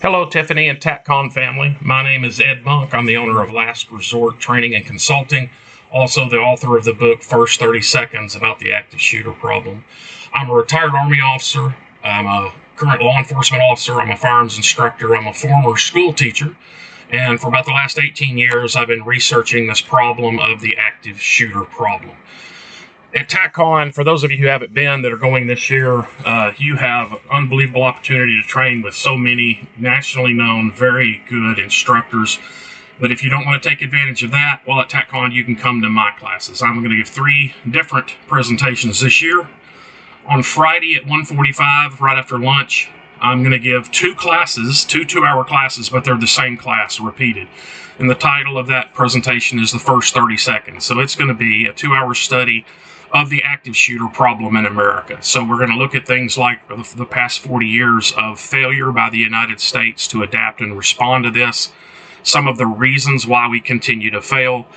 Hello, Tiffany and TACCON family. My name is Ed Monk. I'm the owner of Last Resort Training and Consulting, also the author of the book First 30 Seconds about the active shooter problem. I'm a retired Army officer. I'm a current law enforcement officer. I'm a firearms instructor. I'm a former school teacher. And for about the last 18 years, I've been researching this problem of the active shooter problem. At TACCON, for those of you who haven't been that are going this year, you have an unbelievable opportunity to train with so many nationally known, very good instructors. But if you don't want to take advantage of that, well, at TACCON, you can come to my classes. I'm going to give 3 different presentations this year. On Friday at 1:45, right after lunch, I'm going to give 2 classes, 2 2-hour classes, but they're the same class repeated. And the title of that presentation is The First 30 Seconds. So it's going to be a 2-hour study of the active shooter problem in America. So we're going to look at things like the past 40 years of failure by the United States to adapt and respond to this, some of the reasons why we continue to fail,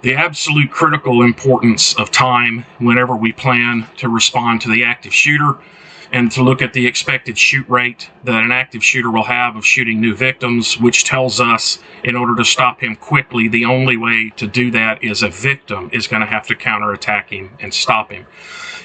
the absolute critical importance of time whenever we plan to respond to the active shooter, and to look at the expected shoot rate that an active shooter will have of shooting new victims, which tells us in order to stop him quickly, the only way to do that is a victim is going to have to counterattack him and stop him.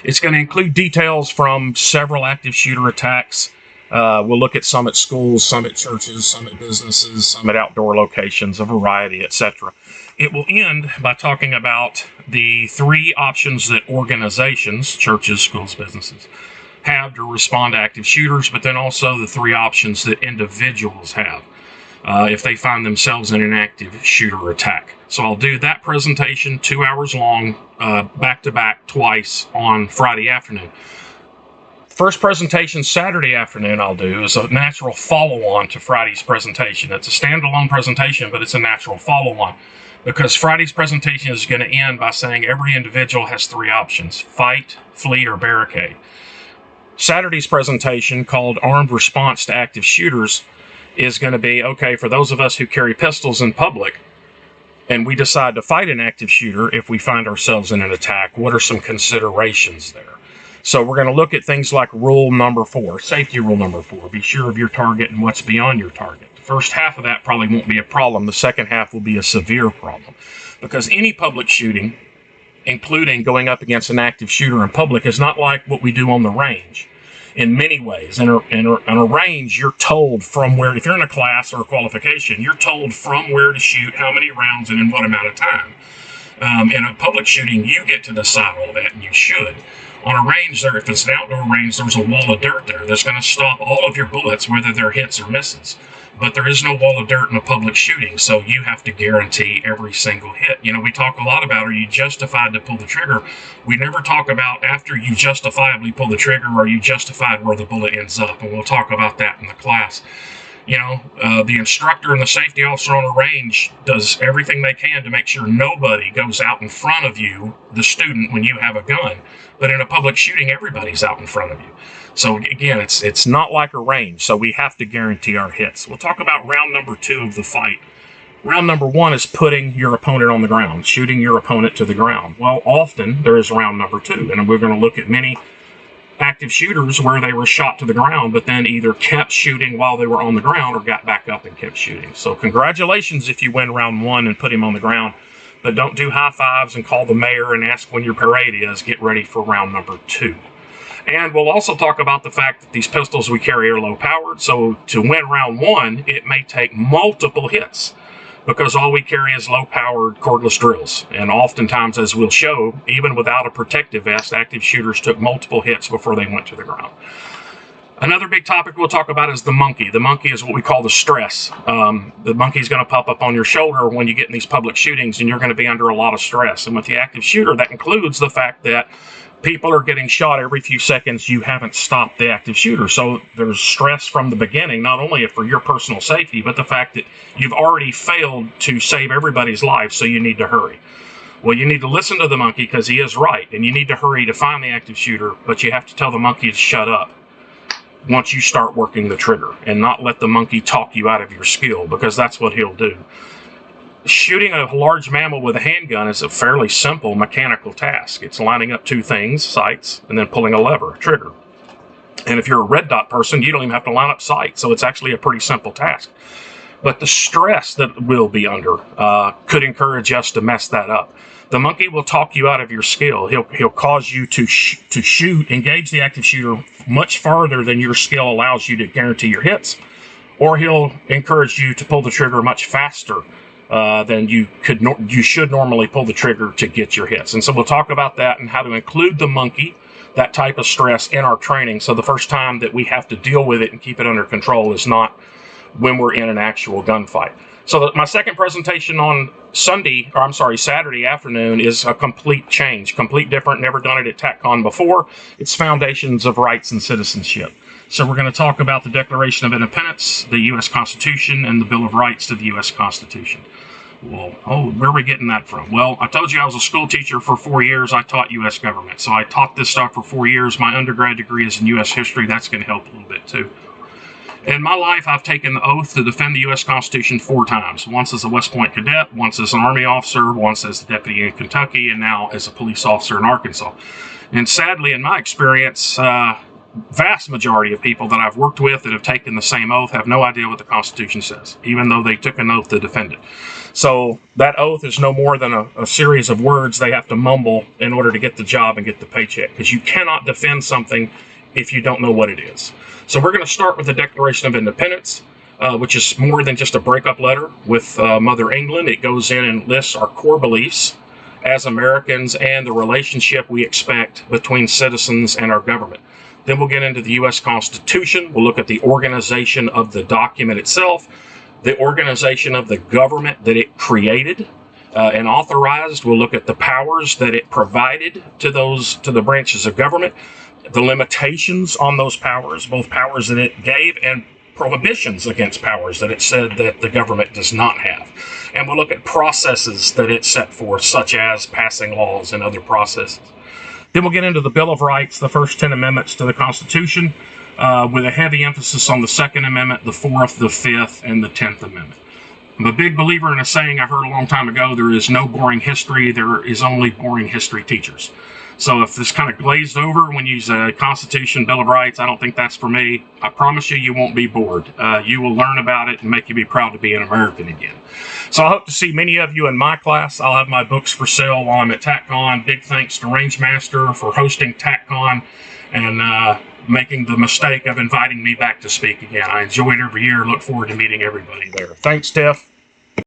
It's going to include details from several active shooter attacks. We'll look at some at schools, some at churches, some at businesses, some at outdoor locations, a variety, etc. It will end by talking about the 3 options that organizations, churches, schools, businesses, have to respond to active shooters, but then also the 3 options that individuals have if they find themselves in an active shooter attack. So I'll do that presentation 2 hours long, back to back twice on Friday afternoon. First presentation Saturday afternoon I'll do is a natural follow-on to Friday's presentation. It's a standalone presentation, but it's a natural follow-on because Friday's presentation is going to end by saying every individual has 3 options: fight, flee, or barricade. Saturday's presentation, called Armed Response to Active Shooters, is going to be, okay, for those of us who carry pistols in public and we decide to fight an active shooter if we find ourselves in an attack, what are some considerations there? So we're going to look at things like rule number 4, safety rule number 4, be sure of your target and what's beyond your target. The first half of that probably won't be a problem. The second half will be a severe problem because any public shooting, including going up against an active shooter in public, is not like what we do on the range in many ways. In a range, you're told from where, if you're in a class or a qualification, you're told from where to shoot, how many rounds, and in what amount of time. In a public shooting, you get to decide all that, and you should. On a range, if it's an outdoor range, there's a wall of dirt there that's going to stop all of your bullets, whether they're hits or misses. But there is no wall of dirt in a public shooting, so you have to guarantee every single hit. You know, we talk a lot about, are you justified to pull the trigger? We never talk about after you justifiably pull the trigger, are you justified where the bullet ends up? And we'll talk about that in the class. You know, the instructor and the safety officer on a range does everything they can to make sure nobody goes out in front of you, the student, when you have a gun. But in a public shooting, everybody's out in front of you. So again, it's not like a range, so we have to guarantee our hits. We'll talk about round number 2 of the fight. Round number 1 is putting your opponent on the ground, shooting your opponent to the ground. Well, often there is round number 2, and we're going to look at many active shooters where they were shot to the ground, but then either kept shooting while they were on the ground or got back up and kept shooting. So congratulations if you win round 1 and put him on the ground, but don't do high fives and call the mayor and ask when your parade is. Get ready for round number 2. And we'll also talk about the fact that these pistols we carry are low powered. So to win round 1, it may take multiple hits because all we carry is low powered cordless drills. And oftentimes, as we'll show, even without a protective vest, active shooters took multiple hits before they went to the ground. Another big topic we'll talk about is the monkey. The monkey is what we call the stress. The monkey is going to pop up on your shoulder when you get in these public shootings, and you're going to be under a lot of stress. And with the active shooter, that includes the fact that people are getting shot every few seconds. You haven't stopped the active shooter. So there's stress from the beginning, not only for your personal safety, but the fact that you've already failed to save everybody's life, so you need to hurry. Well, you need to listen to the monkey because he is right, and you need to hurry to find the active shooter, but you have to tell the monkey to shut up once you start working the trigger and not let the monkey talk you out of your skill, because that's what he'll do. Shooting a large mammal with a handgun is a fairly simple mechanical task. It's lining up 2 things, sights, and then pulling a lever, a trigger. And if you're a red dot person, you don't even have to line up sight. So it's actually a pretty simple task. But the stress that we'll be under could encourage us to mess that up. The monkey will talk you out of your skill. He'll cause you to shoot, engage the active shooter much farther than your skill allows you to guarantee your hits, or he'll encourage you to pull the trigger much faster than you should normally pull the trigger to get your hits. And so we'll talk about that and how to include the monkey, that type of stress, in our training. So the first time that we have to deal with it and keep it under control is not when we're in an actual gunfight. So my second presentation on Saturday afternoon is a complete change, complete different, never done it at TACCON before. It's Foundations of Rights and Citizenship. So we're going to talk about the Declaration of Independence, the U.S. Constitution, and the Bill of Rights to the U.S. Constitution. Well, where are we getting that from? Well, I told you I was a school teacher for 4 years. I taught U.S. government. So I taught this stuff for 4 years. My undergrad degree is in U.S. history. That's going to help a little bit too. In my life, I've taken the oath to defend the U.S. Constitution 4 times. Once as a West Point cadet, once as an Army officer, once as a deputy in Kentucky, and now as a police officer in Arkansas. And sadly, in my experience, vast majority of people that I've worked with that have taken the same oath have no idea what the Constitution says, even though they took an oath to defend it. So that oath is no more than a series of words they have to mumble in order to get the job and get the paycheck, because you cannot defend something if you don't know what it is. So we're going to start with the Declaration of Independence, which is more than just a breakup letter with Mother England. It goes in and lists our core beliefs as Americans and the relationship we expect between citizens and our government. Then we'll get into the U.S. Constitution. We'll look at the organization of the document itself, the organization of the government that it created and authorized. We'll look at the powers that it provided to the branches of government, the limitations on those powers, both powers that it gave and prohibitions against powers that it said that the government does not have. And we'll look at processes that it set forth, such as passing laws and other processes. Then we'll get into the Bill of Rights, the first 10 amendments to the Constitution, with a heavy emphasis on the Second Amendment, the Fourth, the Fifth, and the 10th Amendment. I'm a big believer in a saying I heard a long time ago: there is no boring history, there is only boring history teachers. So if this kind of glazed over when you use a Constitution, Bill of Rights, I don't think that's for me. I promise you, you won't be bored. You will learn about it and make you be proud to be an American again. So I hope to see many of you in my class. I'll have my books for sale while I'm at TACCON. Big thanks to Rangemaster for hosting TACCON and making the mistake of inviting me back to speak again. I enjoy it every year. Look forward to meeting everybody there. Thanks, Steph.